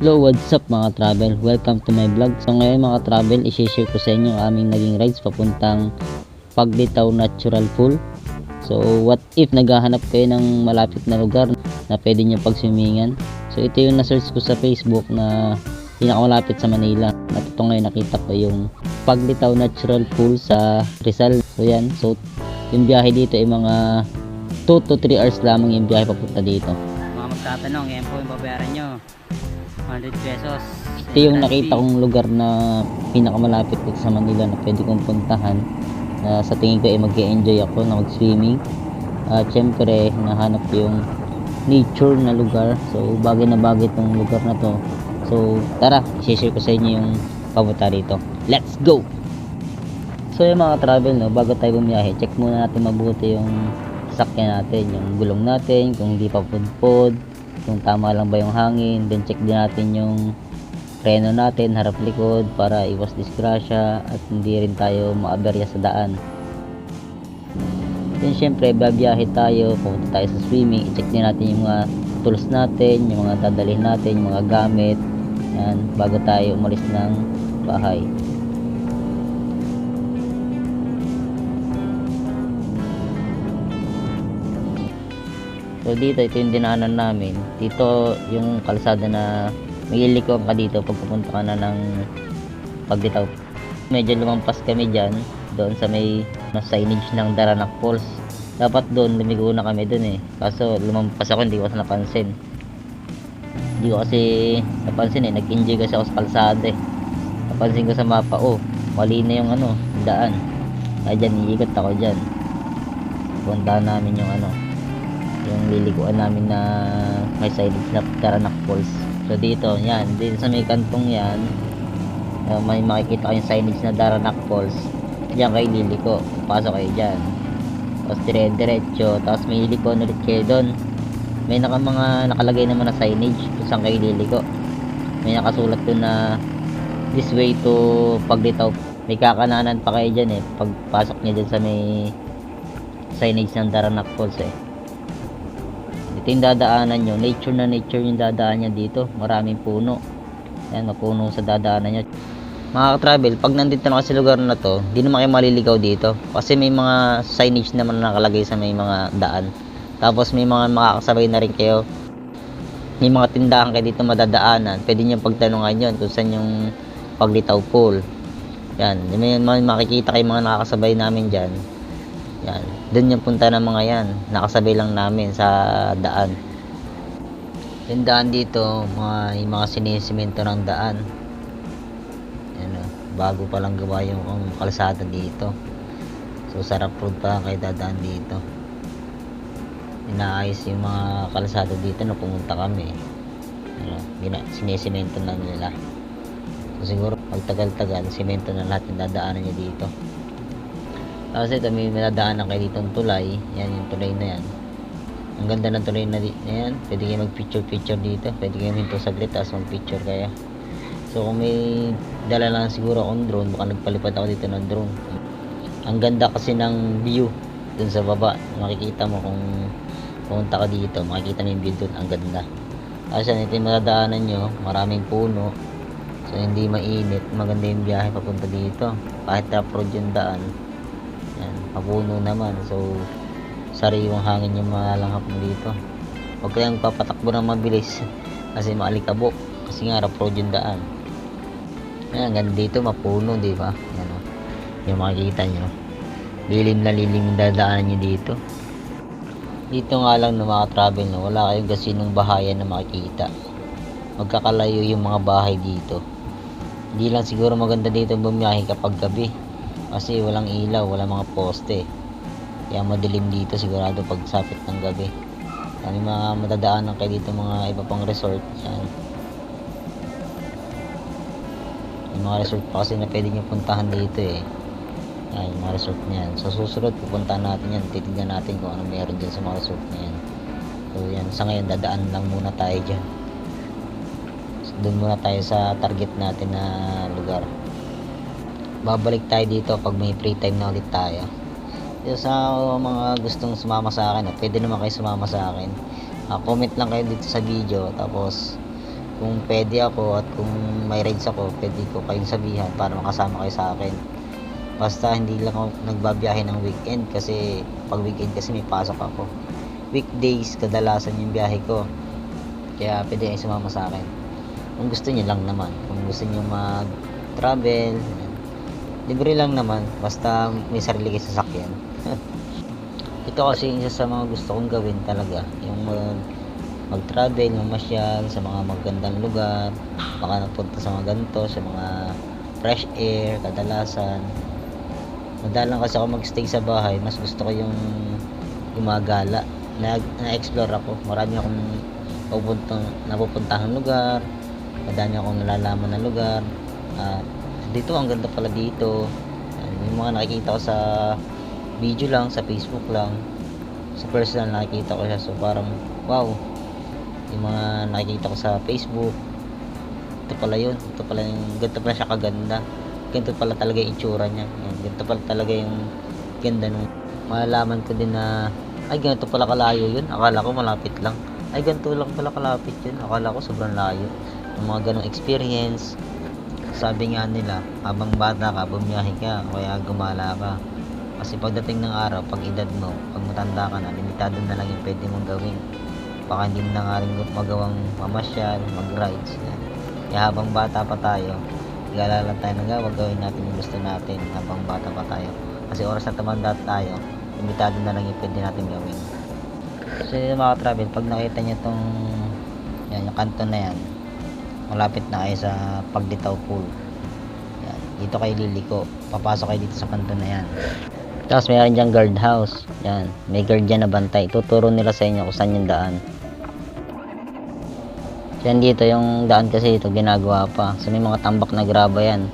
Hello, what's up mga travel? Welcome to my vlog. So ngayon mga travel, i-share ko sa inyo ang aming naging rides papuntang Paglitaw Natural Pool. So what if naghahanap kayo ng malapit na lugar na pwede nyo pagswimingan? So ito yung na-search ko sa Facebook na pinakamalapit sa Manila. At ito ngayon nakita ko yung Paglitaw Natural Pool sa Rizal. So yan, so yung biyahe dito ay mga 2 to 3 hours lamang yung biyahe papunta dito. Mga magtatanong, yan po yung babayaran nyo, 100 pesos. Ito yung nakita kong lugar na pinakamalapit dito sa Manila na pwede kong puntahan. Sa tingin ko ay mag-enjoy ako na mag-swimming. At syempre nahanap ko yung nature na lugar. So bagay na bagay itong lugar na to. So tara, i-share ko sa inyo yung papunta dito. Let's go! So yung mga travel, no, bago tayo bumiyahe, check muna natin mabuti yung sasakyan natin, yung gulong natin, kung hindi pa pudpod, kung tama lang ba yung hangin. Then check din natin yung preno natin, harap likod, para iwas disgrasya at hindi rin tayo maaberya sa daan. Then syempre babiyahe tayo, pupunta tayo sa swimming, i-check din natin yung mga tools natin, yung mga dadalhin natin, yung mga gamit yan, bago tayo umalis ng bahay. So dito, ito yung dinaanan namin. Dito yung kalsada na magliliko ka dito pag pupunta ka na ng Paglitaw. Medyo lumampas kami dyan, doon sa may signage ng Daranac Falls. Dapat doon, lumigo na kami doon eh. Kaso lumampas ako, hindi ko kasi napansin. Hindi ko kasi napansin eh, nag-enjoy kasi ako sa kalsada eh. Napansin ko sa mapa, oh, mali na yung daan. Kaya dyan, iikot ako dyan. Puntahan namin yung yung liliguan namin na may signage na Daranac Falls. So dito, yan, dito sa may kantong yan, may makikita kayong signage na Daranac Falls. Diyan kayo liliko, pasok kayo dyan, tapos dire-diretso, tapos may liliko ulit kayo doon. May mga nakalagay naman na signage kung saan kayo liliko. May nakasulat doon na this way to Paglitaw. May kakananan pa kayo dyan eh, pagpasok niya dyan sa may signage ng Daranac Falls eh. Ito yung dadaanan nyo, nature na nature yung dadaan niya dito. Maraming puno, yan, mapuno sa dadaanan nyo. Mga ka-travel, pag nandito na kasi lugar na to, di naman kayo maliligaw dito kasi may mga signage naman nakalagay sa may mga daan. Tapos may mga makakasabay na rin kayo, may mga tindahan kayo dito madadaanan, pwede nyo pagtanungan yun kung saan yung Paglitaw Pool. Yan, may makikita kayo mga nakakasabay namin dyan. Yan, doon yung punta ng mga yan, nakasabay lang namin sa daan. Yung daan dito, yung mga sinisimento ng daan. Yan, bago pa lang gawa yung kalsada dito. So sarap road pa lang kayo dadaan dito. Inaayos yung mga kalsada dito na pumunta kami. Sinisimento na nila. So siguro pagtagal-tagal, simento na lahat yung dadaanan nyo dito. Kasi ito, may nadaanan kayo dito ng tulay. Yan yung tulay na yan. Ang ganda ng tulay na yan. Pwede kayo mag picture dito. Pwede kayo minto saglit tapos mag picture kayo. So kung may dala lang siguro akong drone, baka nagpalipad ako dito ng drone. Ang ganda kasi ng view dun sa baba. Makikita mo kung pumunta ka dito, makikita mo yung view dun. Ang ganda. Kasi ito yung madadaanan nyo, maraming puno. So hindi mainit. Maganda yung biyahe papunta dito. Kahit rough road yung daan, yan, mapuno naman. So sariwang hangin yung malanghap mo dito. Huwag kayong papatakbo ng mabilis kasi maalikabok, kasi nga rough road yung daan. Yan, hanggang dito mapuno, di ba? Yan, yung makikita nyo, lilim na lilim yung dadaanan nyo dito. Dito nga lang na mga travel, no, wala kayong gasinong bahayan na makikita. Magkakalayo yung mga bahay dito. Hindi lang siguro maganda dito bumiyahe kapag gabi kasi walang ilaw, walang mga poste. Kaya madilim dito sigurado pag sapit ng gabi. May mga madadaanan kayo dito, mga iba pang resort. Yan. May mga resort pa kasi na pwede nyo puntahan dito eh. Yan, yung mga resort na yan. So susunod pupuntahan natin yan, titignan natin kung ano meron dyan sa mga resort na yan. So yan, sa ngayon dadaan lang muna tayo dyan. So, doon muna tayo sa target natin na lugar. Babalik tayo dito pag may free time na ulit tayo. Sa mga gustong sumama sa akin, pwede naman kayo sumama sa akin. Comment lang kayo dito sa video, tapos kung pwede ako at kung may rides ako, pwede ko kayong sabihan para makasama kayo sa akin. Basta hindi lang ako nagbabiyahe ng weekend kasi pag weekend kasi may pasok ako. Weekdays kadalasan yung biyahe ko. Kaya pwede kayong sumama sa akin. Kung gusto niyo lang naman. Kung gusto niyo mag-travel, libre lang naman. Basta may sarili kayo sasakyan. Ito kasi isa sa mga gusto kong gawin talaga. Yung mag-travel, mamasyal sa mga magandang lugar. Baka napunta sa mga ganito, sa mga fresh air, kadalasan. Madalang kasi ako magstay sa bahay. Mas gusto ko yung gumagala. Na-explore ako. Marami akong napupuntahang lugar. Madami akong nalalaman na lugar. Dito, ang ganda pala dito. Yung mga nakikita ko sa video lang, sa Facebook lang. Sa personal nakikita ko siya. So parang, wow. Yung mga nakikita ko sa Facebook. Ito pala yun. Ito pala yung, ganito pala siya kaganda. Ganito pala talaga yung itsura niya. Ganito pala talaga yung ganda nung malalaman ko din na ay ganito pala kalayo yun. Akala ko malapit lang. Ay ganito lang pala kalapit yun. Akala ko sobrang layo. Yung mga ganong experience. Sabi nga nila, habang bata ka, bumiyahe ka, kaya gumala ka. Kasi pagdating ng araw, pag edad mo, pag matanda ka na, limitado na lang yung pwede mong gawin. Baka hindi mo na nga rin magawang mamasyal, mag-rides. Yan. Kaya habang bata pa tayo, gala lang tayo ng gawin natin yung gusto natin habang bata pa tayo. Kasi oras na tumanda tayo, limitado na lang yung pwede natin gawin. So yung mga travel, pag nakita nyo itong yan, yung kanto na yan, malapit na kayo sa Pagditaw Pool. Yan, dito kayo liliko, papasok kayo dito sa kanto na yan. Tapos mayroon dyan guard house. Yan, may guard dyan na bantay. Tuturo nila sa inyo kung saan yung daan. Yan dito, yung daan kasi dito ginagawa pa. So may mga tambak na graba yan.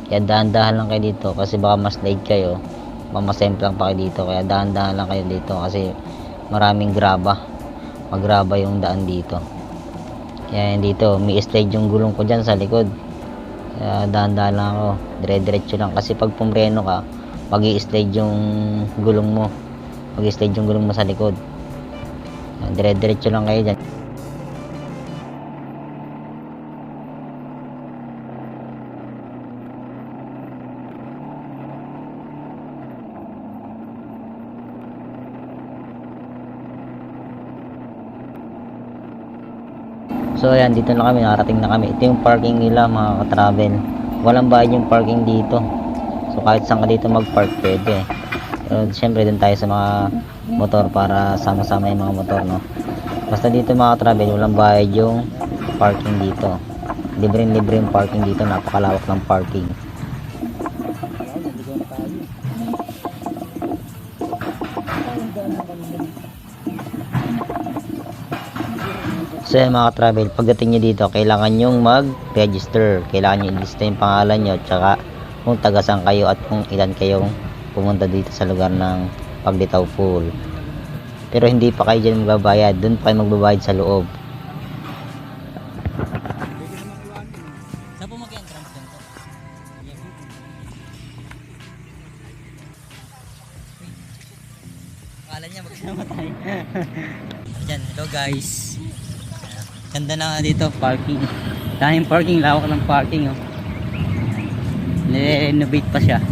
Kaya dahan-dahan lang kayo dito kasi baka ma-slide kayo. Mamasemplang pa kayo dito. Kaya dahan-dahan lang kayo dito kasi maraming graba. Magraba yung daan dito. Kaya yan dito, may slide yung gulong ko dyan sa likod. Kaya dahan-dahan lang ako. Dire-diretso lang kasi pag pumreno ka, mag-i-slide yung gulong mo. Mag-i-slide yung gulong mo sa likod. Dire-diretso lang kayo dyan. So ayan, dito na kami, nakarating na kami. Ito yung parking nila mga ka-travel. Walang bayad yung parking dito. So kahit saan ka dito mag-park pwede. Pero syempre dun tayo sa mga motor para sama-sama yung mga motor, no. Basta dito mga ka-travel, walang bayad yung parking dito. Libre-libre yung parking dito, napakalawak ng parking. So yan mga travel, pagdating nyo dito, kailangan nyo mag-register. Kailangan nyo i-lista yung pangalan nyo, tsaka kung taga-saan kayo at kung ilan kayong pumunta dito sa lugar ng Pagditaw Pool. Pero hindi pa kayo dyan magbabayad, dun pa kayo magbabayad sa loob. Saan po mag-entrance dyan to? Akala niya magsama tayo. Dyan, hello guys. Ganda na dito, parking. Daming parking, lawak ng parking, oh. Renovate pa siya.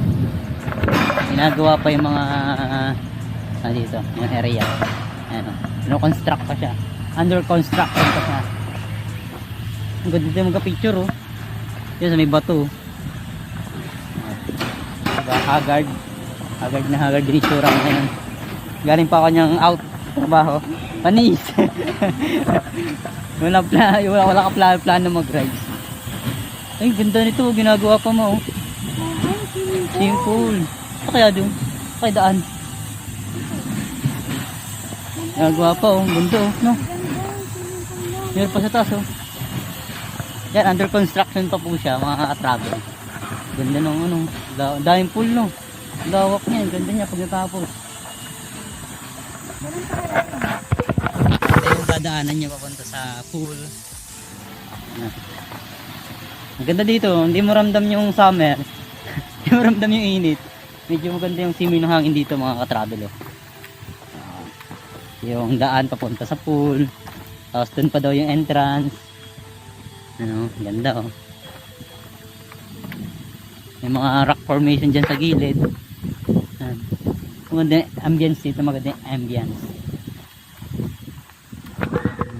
Ginagawa pa yung mga dito, yung area. Ano, no-construct pa siya. Under construction pa siya. Ang ganda dito magka-picture, oh. Yun sa may bato. Diba, haggard. Haggard na haggard din itsura ko ngayon. Galing pa ako niyang out trabaho. Panis. wala ka plano mag-ride. Ay, ganda nito, ginagawa pa mo, oh. Simple. Kaya doon, kaya daan. Ginagawa pa, oh. Ganda, oh, no. Meron pa sa taas, oh. Yan, under construction pa po siya, mga travel. Ganda nung ano, daming pool, no. Lawak niya, ganda niya pag natapos. Ito yung dadaanan niya papunta sa pool. Ang ganda dito, hindi mo ramdam yung summer. Hindi mo ramdam yung init. Medyo maganda yung simoy ng hangin dito mga ka-travel, oh. Yung daan papunta sa pool. Tapos dun pa daw yung entrance. Ano, ganda oh. May mga rock formation dyan sa gilid. Ayan. Maganda yung ambience dito, maganda yung ambience.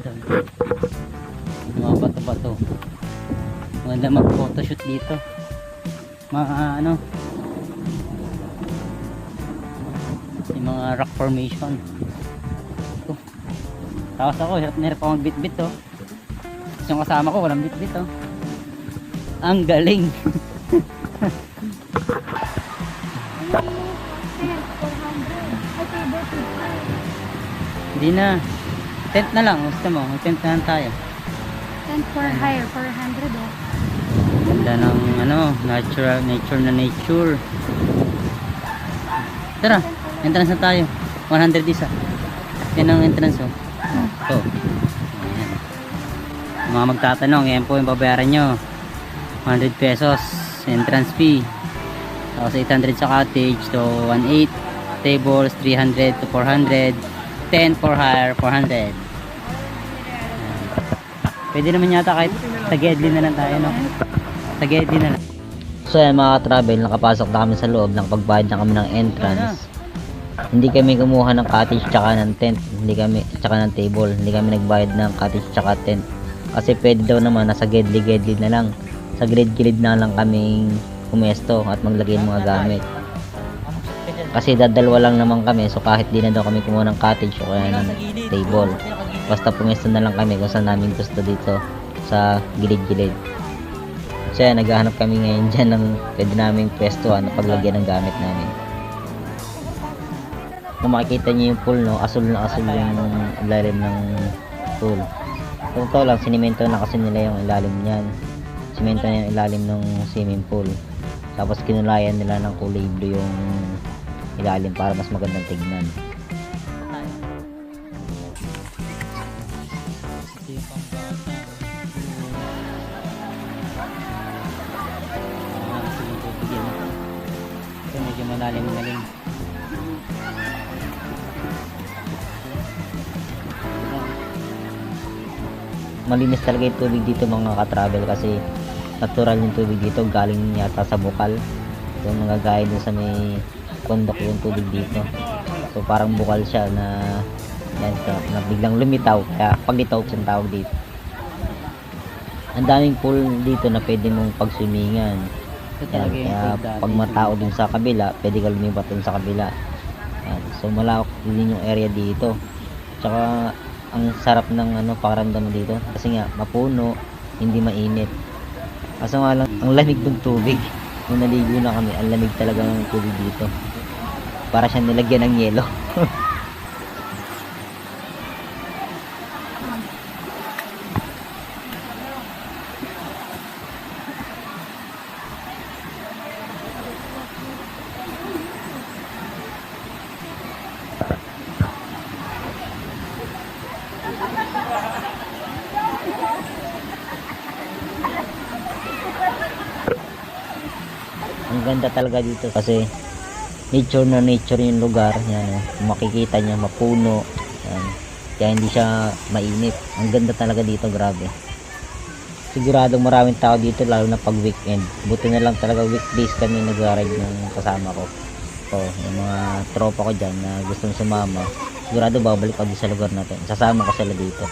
Ganda. Mga bato-bato. Maganda mag-photoshoot dito. Mga ano, yung mga rock formation. Ito. Tapos ako, hirap na hirap ako magbit-bit oh. Tapos yung kasama ko, walang bit-bit oh. Ang galing. Hindi na. Tent na lang. Gusto mo. Tent na lang tayo. And for hire, 400 oh. Ganda ng ano, nature na nature. Tara, entrance na tayo. 100 isa. Yan ang entrance oh. Ito. Ayan. Mga magtatanong, yan po yung babayaran nyo. 100 pesos entrance fee. Tapos 800 sa cottage to 1.8. Tables 300 to 400. Tent for hire 400. Ayan. Pwede naman yata kahit Tagedli na lang tayo, no? Tagedli na lang. So yan mga travel, nakapasok na kami sa loob, nakapagbayad na kami ng entrance. Hindi kami kumuha ng cottage tsaka ng tent, hindi kami tsaka ng table, hindi kami nagbayad ng cottage tsaka tent. Kasi pwede daw naman nasa gedli-gedli na lang. Sa gilid-gilid na lang kaming pumesto at maglagay ng mga gamit. Kasi dadalwa lang naman kami, so kahit di na daw kami kumuha ng cottage o kaya ng table. Basta pumesto na lang kami kung saan namin gusto dito sa gilid-gilid. So yan, naghahanap kami ngayon dyan ng pwede naming pwestuhan na paglagyan ng gamit namin. Kung makikita nyo yung pool, no, asul na asul yung ilalim ng pool. Kung totoo lang, sinimento na kasi nila yung ilalim niyan. Simento na yung ilalim ng swimming pool. Tapos kinulayan nila ng kulay blue yung ilalim para mas magandang tignan. Ito medyo malalim-lalim. Malinis talaga yung tubig dito mga ka-travel kasi natural yung tubig dito, galing yata sa bukal. So mga gaya dun sa may kondok yung tubig dito. So parang bukal siya na yan, na biglang lumitaw, kaya paglitaw siyang tawag dito. Ang daming pool dito na pwede mong pagswimingan. Ito Yan, talaga yung kaya pool dati. pag matao dun sa kabila, pwede ka lumipat dun sa kabila. Yan. So malawak din yung area dito. Tsaka ang sarap ng ano pakiramdam mo dito kasi nga mapuno, hindi mainit. Kaso nga lang, ang lamig ng tubig. Nung naligo na kami, ang lamig talaga ng tubig dito. Para siyang nilagyan ng yelo. Ang ganda talaga dito kasi nature na nature yung lugar. Yan, makikita niya mapuno. Yan. Kaya hindi siya mainit. Ang ganda talaga dito, grabe. Siguradong maraming tao dito lalo na pag weekend. Buti na lang talaga weekdays kami nag-ride ng kasama ko. So, yung mga tropa ko dyan na gustong sumama, sigurado babalik ako sa lugar na to. Sasama ko sila dito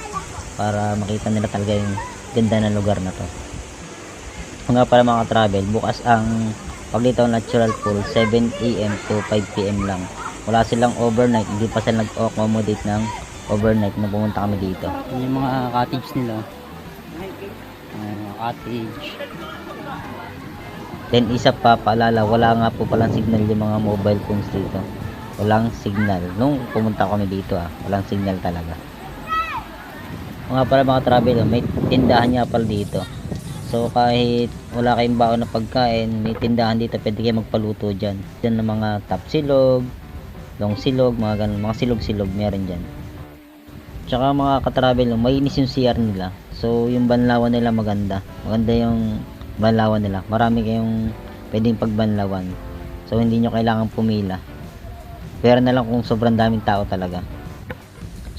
para makita nila talaga yung ganda ng lugar na to. Nga pala mga travel, bukas ang Paglitaw Natural Pool 7 AM to 5 PM lang. Wala silang overnight, hindi pa sila nag-accommodate ng overnight na pumunta kami dito. Yung mga cottage nila. Mga cottage. Then isa pa paalala, wala nga po palang signal yung mga mobile phones dito. Walang signal. Nung pumunta kami dito walang signal talaga. Mga pala mga travel, may tindahan nga pala dito. So kahit wala kayong baon na pagkain, may tindahan dito, pwede kayo magpaluto dyan. Dyan ng mga tapsilog, long silog, mga ganun, mga silog-silog meron dyan. Tsaka mga ka-travel, mainis yung CR nila. So yung banlawan nila maganda. Maganda yung banlawan nila. Marami kayong pwedeng pagbanlawan. So hindi nyo kailangan pumila. Pero na lang kung sobrang daming tao talaga.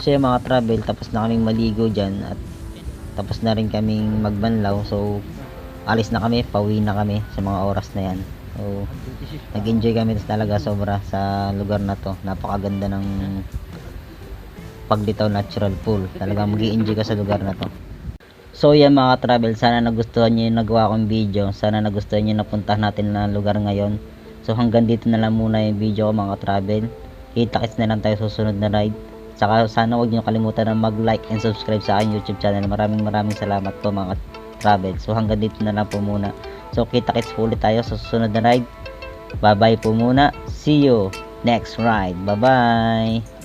So yung mga travel, tapos na kaming maligo dyan at tapos na rin kaming magbanlaw. So alis na kami, pauwi na kami sa mga oras na yan. So nag-enjoy kami talaga sobra sa lugar na to. Napakaganda ng Paglitaw Natural Pool. Talagang mag-i-enjoy ka sa lugar na to. So yan mga travel, sana nagustuhan nyo yung nagawa kong video. Sana nagustuhan nyo napuntahan natin na lugar ngayon. So hanggang dito na lang muna yung video ko mga travel. Kita-kits na lang tayo susunod na ride. Saka sana huwag nyo kalimutan na mag-like and subscribe sa aking YouTube channel. Maraming salamat po mga travel. So hanggang dito na lang po muna. So kita-kits po ulit tayo sa susunod na ride. Bye bye po muna. See you next ride. Bye bye.